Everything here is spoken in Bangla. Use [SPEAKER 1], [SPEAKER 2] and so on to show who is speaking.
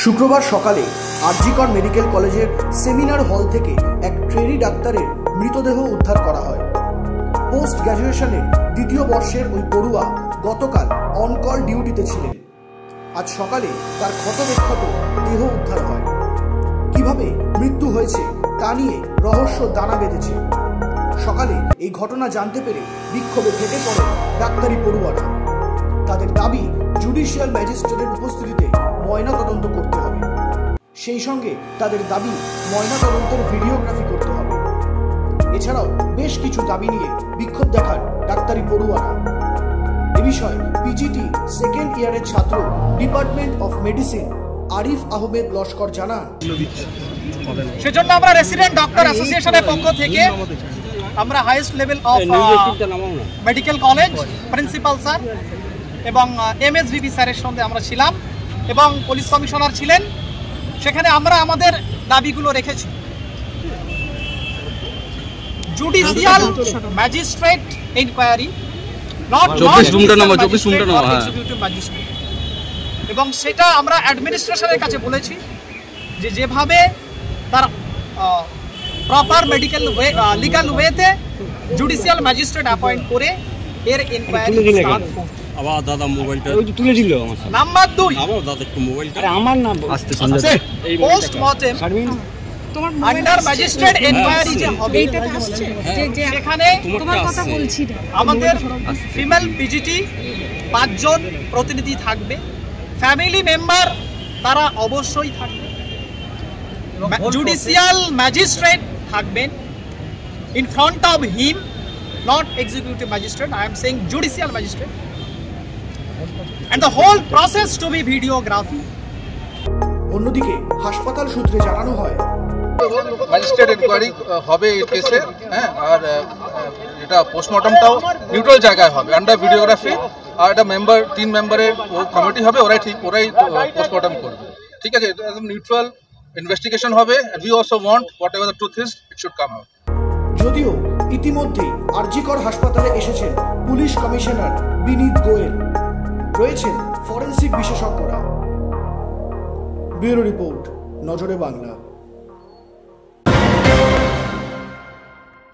[SPEAKER 1] শুক্রবার সকালে আরজিকর মেডিকেল কলেজের সেমিনার হল থেকে এক ট্রেনি ডাক্তারের মৃতদেহ উদ্ধার করা হয়। পোস্ট গ্র্যাজুয়েশনের দ্বিতীয় বর্ষের ওই পড়ুয়া গতকাল অনকল ডিউটিতে ছিলেন। আজ সকালে তার ক্ষতবিক্ষত দেহ উদ্ধার হয়। কিভাবে মৃত্যু হয়েছে তা নিয়ে রহস্য দানা বেঁধেছে। সকালে এই ঘটনা জানতে পেরে বিক্ষোভে ফেটে পড়ে ডাক্তারি পড়ুয়ারা। তাদের দাবি জুডিশিয়াল ম্যাজিস্ট্রেটের উপস্থিতিতে ময়নাতদন্ত করতে হবে। সেই সঙ্গে তাদের দাবি ময়নাতদন্তের ভিডিওগ্রাফি করতে হবে। এছাড়াও বেশ কিছু দাবি নিয়ে বিক্ষোভ দেখান ডাক্তারি পড়ুয়ারা। এ বিষয়ে পিজিটি সেকেন্ড ইয়ারের ছাত্র department of medicine Arif Ahmed Laskar জানান,
[SPEAKER 2] সেজন্য আমরা রেসিডেন্ট ডক্টর অ্যাসোসিয়েশনের পক্ষ থেকে আমরা highest level of medical college principal sir এবং এমএসভিপি স্যারের সঙ্গে আমরা ছিলাম এবং পুলিশ কমিশনার ছিলেন। সেখানে আমরা আমাদের দাবিগুলো রেখেছি। Judicial magistrate inquiry, not executive magistrate. এবং সেটা আমরা অ্যাডমিনিস্ট্রেশনের কাছে বলেছি যে যেভাবে তার প্রপার মেডিকেল লিগাল ওয়েতে জুডিশিয়াল ম্যাজিস্ট্রেট অ্যাপয়েন্ট করে এর ইনকোয়ারি স্টার্ট করতে।
[SPEAKER 3] আবার দাদা মোবাইলটা ওই তুলে দিল আমার সামনে।
[SPEAKER 2] নাম্বার 2,
[SPEAKER 3] আমার দাদা একটু মোবাইলটা,
[SPEAKER 2] আরে আমার নাম
[SPEAKER 3] আসতে সঞ্জয়
[SPEAKER 2] এই পোস্টমর্টেম তোমার আন্ডার ম্যাজিস্ট্রেট ইনকোয়ারি যে হবে এইটাতে আসছে যে এখানে তোমার কথা বলছি না। আমাদের ফিমেল পিজিটি 5 জন প্রতিনিধি থাকবে, ফ্যামিলি মেম্বার তারা অবশ্যই থাকবে, জুডিশিয়াল ম্যাজিস্ট্রেট থাকবেন in front of him, not executive magistrate. I am saying judicial magistrate, and the whole process to be videography.
[SPEAKER 1] অন্যদিকে হাসপাতাল সূত্রে জানানো হয়
[SPEAKER 4] ম্যাজিস্ট্রেট ইনকোয়ারি হবে এই কেসে, হ্যাঁ, আর এটা পোস্টমর্টমটাও নিউট্রাল জায়গায় হবে আন্ডার ভিডিওগ্রাফি। আর এটা মেম্বার 3 মেম্বারের কমিটি হবে, ওরাই পোস্টমর্টম করবে। ঠিক আছে, এটা একদম নিউট্রাল ইনভেস্টিগেশন হবে। We also want what ever the truth is, it should come out.
[SPEAKER 1] যদিও ইতিমধ্যে আরজিকর হাসপাতালে এসেছেন পুলিশ কমিশনার বিনীত গোয়েল, রয়েছেন ফরেনসিক বিশেষজ্ঞরা। ব্যুরো রিপোর্ট, নজরে বাংলা।